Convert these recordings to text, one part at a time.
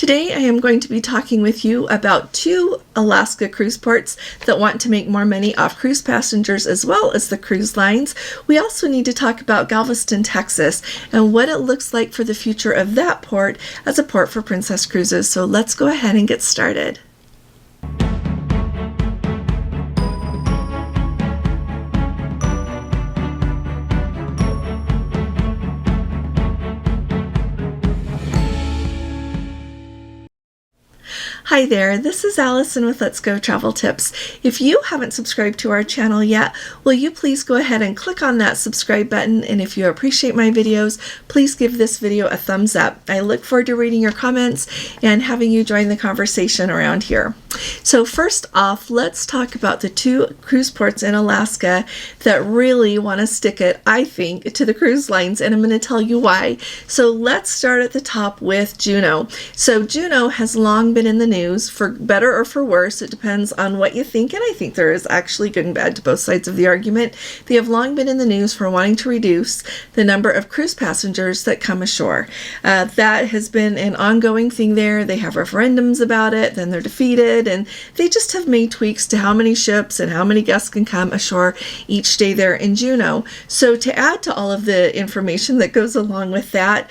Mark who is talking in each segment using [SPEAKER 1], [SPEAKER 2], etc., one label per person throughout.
[SPEAKER 1] Today I am going to be talking with you about 2 Alaska cruise ports that want to make more money off cruise passengers as well as the cruise lines. We also need to talk about Galveston, Texas, and what it looks like for the future of that port as a port for Princess Cruises. So let's go ahead and get started. Hi there, this is Allison with Let's Go Travel Tips. If you haven't subscribed to our channel yet, will you please go ahead and click on that subscribe button, and if you appreciate my videos, please give this video a thumbs up. I look forward to reading your comments and having you join the conversation around here. So first off, let's talk about the 2 cruise ports in Alaska that really want to stick it, I think, to the cruise lines, and I'm going to tell you why. So let's start at the top with Juneau. So Juneau has long been in the news, for better or for worse. It depends on what you think, and I think there is actually good and bad to both sides of the argument. They have long been in the news for wanting to reduce the number of cruise passengers that come ashore. That has been an ongoing thing there. They have referendums about it, then they're defeated, and they just have made tweaks to how many ships and how many guests can come ashore each day there in Juneau. So to add to all of the information that goes along with that,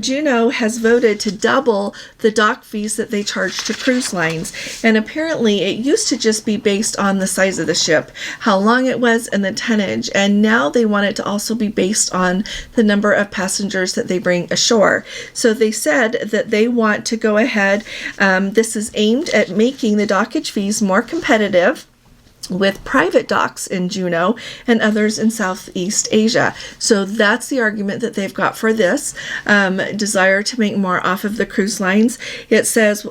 [SPEAKER 1] Juneau has voted to double the dock fees that they charge to cruise lines, and apparently it used to just be based on the size of the ship, how long it was, and the tonnage, and now they want it to also be based on the number of passengers that they bring ashore. So they said that they want to go ahead, this is aimed at making the dockage fees more competitive with private docks in Juneau and others in Southeast Asia. So that's the argument that they've got for this desire to make more off of the cruise lines. It says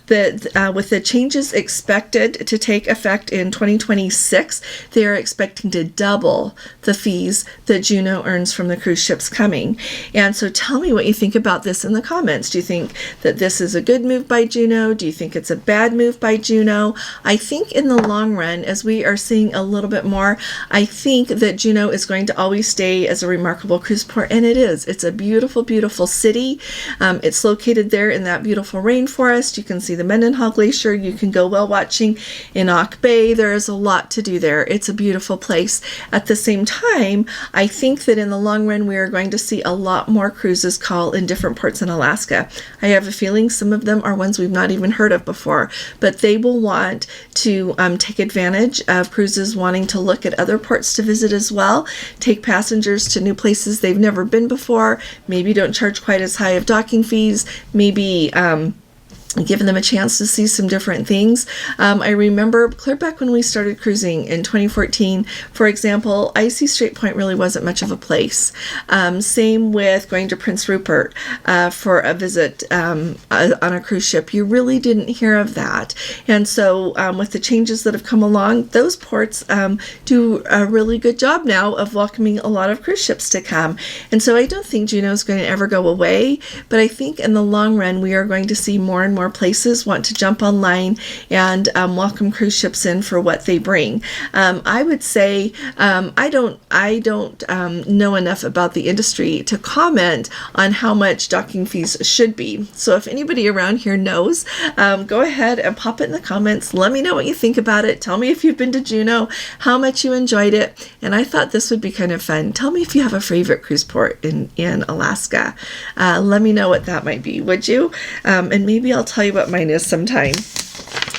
[SPEAKER 1] that with the changes expected to take effect in 2026, they are expecting to double the fees that Juneau earns from the cruise ships coming. And so tell me what you think about this in the comments. Do you think that this is a good move by Juneau? Do you think it's a bad move by Juneau? I think in the long run, as we are seeing a little bit more, I think that Juneau is going to always stay as a remarkable cruise port, and it is. It's a beautiful, beautiful city. It's located there in that beautiful rainforest. You can see the Mendenhall Glacier. You can go whale watching in Auk Bay. There is a lot to do there. It's a beautiful place. At the same time, I think that in the long run, we are going to see a lot more cruises call in different ports in Alaska. I have a feeling some of them are ones we've not even heard of before, but they will want to take advantage of cruises wanting to look at other ports to visit as well, take passengers to new places they've never been before, maybe don't charge quite as high of docking fees, maybe giving them a chance to see some different things. I remember clear back when we started cruising in 2014, for example, Icy Strait Point really wasn't much of a place. Same with going to Prince Rupert for a visit on a cruise ship. You really didn't hear of that. And so with the changes that have come along, those ports do a really good job now of welcoming a lot of cruise ships to come. And so I don't think Juneau is going to ever go away, but I think in the long run, we are going to see more and more places want to jump online and welcome cruise ships in for what they bring. I would say I don't know enough about the industry to comment on how much docking fees should be. So if anybody around here knows, go ahead and pop it in the comments. Let me know what you think about it. Tell me if you've been to Juneau, how much you enjoyed it, and I thought this would be kind of fun. Tell me if you have a favorite cruise port in Alaska. Let me know what that might be, would you? And maybe I'll tell you what mine is sometime.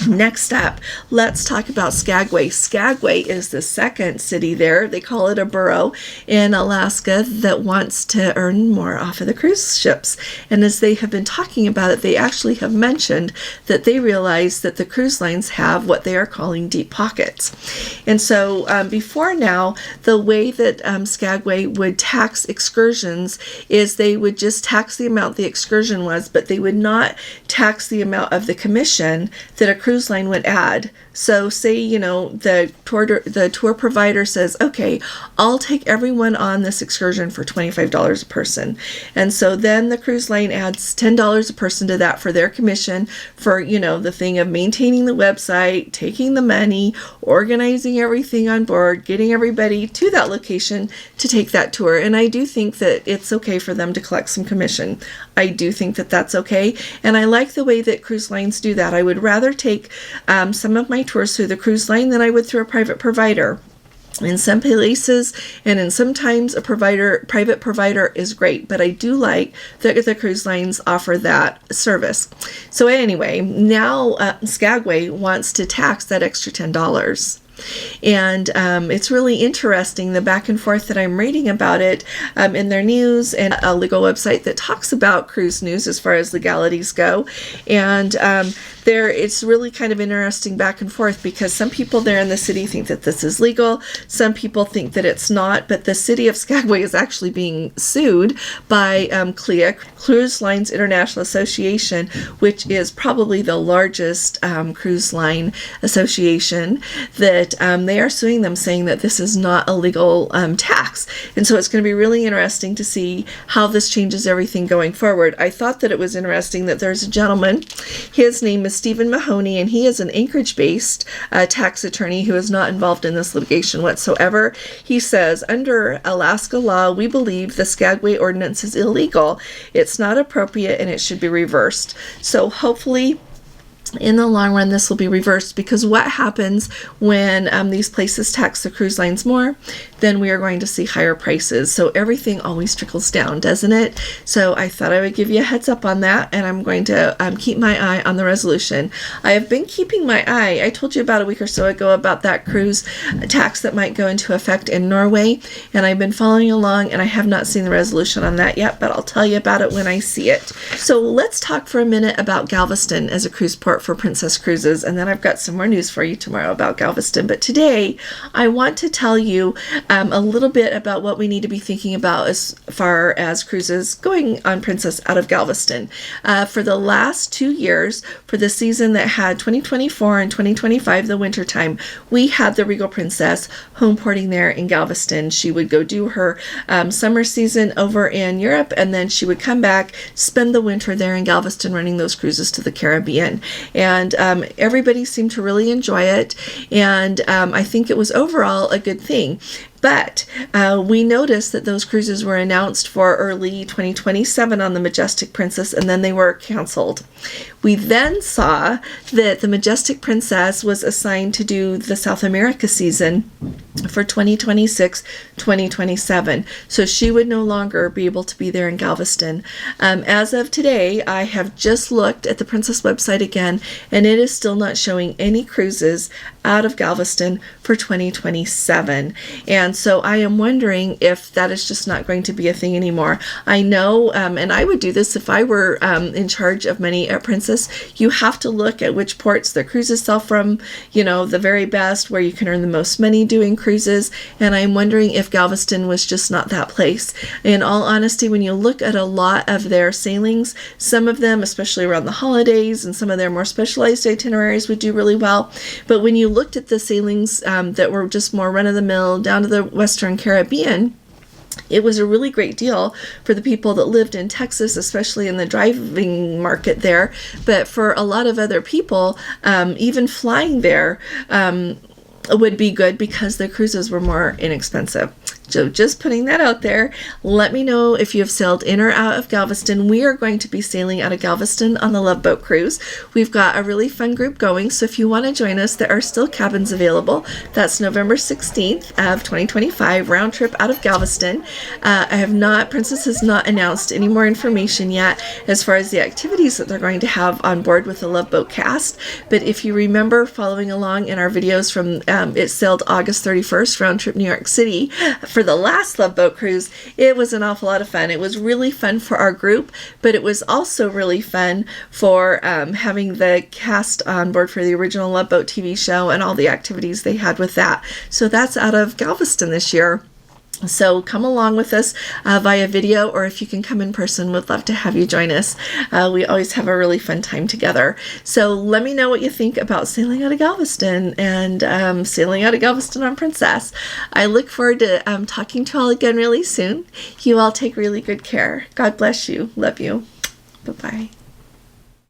[SPEAKER 1] Next up, let's talk about Skagway. Skagway is the second city there. They call it a borough in Alaska that wants to earn more off of the cruise ships. And as they have been talking about it, they actually have mentioned that they realize that the cruise lines have what they are calling deep pockets. And so before now, the way that Skagway would tax excursions is they would just tax the amount the excursion was, but they would not tax the amount of the commission that a cruise line would add. So say, the tour provider says, okay, I'll take everyone on this excursion for $25 a person. And so then the cruise line adds $10 a person to that for their commission for, the thing of maintaining the website, taking the money, organizing everything on board, getting everybody to that location to take that tour. And I do think that it's okay for them to collect some commission. I do think that that's okay. And I like the way that cruise lines do that. I would rather take some of my tours through the cruise line than I would through a private provider. In some places and in sometimes a private provider is great, but I do like that the cruise lines offer that service. So anyway, now Skagway wants to tax that extra $10. And it's really interesting, the back and forth that I'm reading about it in their news and a legal website that talks about cruise news as far as legalities go. And it's really kind of interesting back and forth, because some people there in the city think that this is legal. Some people think that it's not, but the city of Skagway is actually being sued by CLIA, Cruise Lines International Association, which is probably the largest cruise line association, that they are suing them, saying that this is not a legal tax. And so it's going to be really interesting to see how this changes everything going forward. I thought that it was interesting that there's a gentleman, his name is Stephen Mahoney, and he is an Anchorage-based tax attorney who is not involved in this litigation whatsoever. He says, under Alaska law, we believe the Skagway ordinance is illegal. It's not appropriate and it should be reversed. So hopefully in the long run, this will be reversed, because what happens when these places tax the cruise lines more? Then we are going to see higher prices. So everything always trickles down, doesn't it? So I thought I would give you a heads up on that, and I'm going to keep my eye on the resolution. I have been keeping my eye. I told you about a week or so ago about that cruise tax that might go into effect in Norway, and I've been following along, and I have not seen the resolution on that yet, but I'll tell you about it when I see it. So let's talk for a minute about Galveston as a cruise port for Princess Cruises, and then I've got some more news for you tomorrow about Galveston. But today I want to tell you a little bit about what we need to be thinking about as far as cruises going on Princess out of Galveston. For the last 2 years, for the season that had 2024 and 2025, the winter time, we had the Regal Princess home porting there in Galveston. She would go do her summer season over in Europe, and then she would come back, spend the winter there in Galveston running those cruises to the Caribbean. And everybody seemed to really enjoy it, and I think it was overall a good thing. But we noticed that those cruises were announced for early 2027 on the Majestic Princess, and then they were canceled. We then saw that the Majestic Princess was assigned to do the South America season for 2026-2027. So she would no longer be able to be there in Galveston. As of today, I have just looked at the Princess website again, and it is still not showing any cruises out of Galveston for 2027. And so I am wondering if that is just not going to be a thing anymore. I know, and I would do this if I were in charge of money at Princess. You have to look at which ports the cruises sell from, the very best, where you can earn the most money doing cruises. And I'm wondering if Galveston was just not that place. In all honesty, when you look at a lot of their sailings, some of them, especially around the holidays, and some of their more specialized itineraries would do really well. But when you looked at the sailings that were just more run-of-the-mill down to the Western Caribbean, it was a really great deal for the people that lived in Texas, especially in the driving market there. But for a lot of other people, even flying there would be good because the cruises were more inexpensive. So just putting that out there. Let me know if you have sailed in or out of Galveston. We are going to be sailing out of Galveston on the Love Boat Cruise. We've got a really fun group going, so if you want to join us, there are still cabins available. That's November 16th of 2025, round trip out of Galveston. Princess has not announced any more information yet as far as the activities that they're going to have on board with the Love Boat cast. But if you remember following along in our videos from it sailed August 31st, round trip New York City, for the last Love Boat Cruise, it was an awful lot of fun. It was really fun for our group, but it was also really fun for having the cast on board for the original Love Boat TV show and all the activities they had with that. So that's out of Galveston this year. So come along with us via video, or if you can come in person, we'd love to have you join us. We always have a really fun time together. So let me know what you think about sailing out of Galveston and sailing out of Galveston on Princess. I look forward to talking to you all again really soon. You all take really good care. God bless you. Love you. Bye-bye.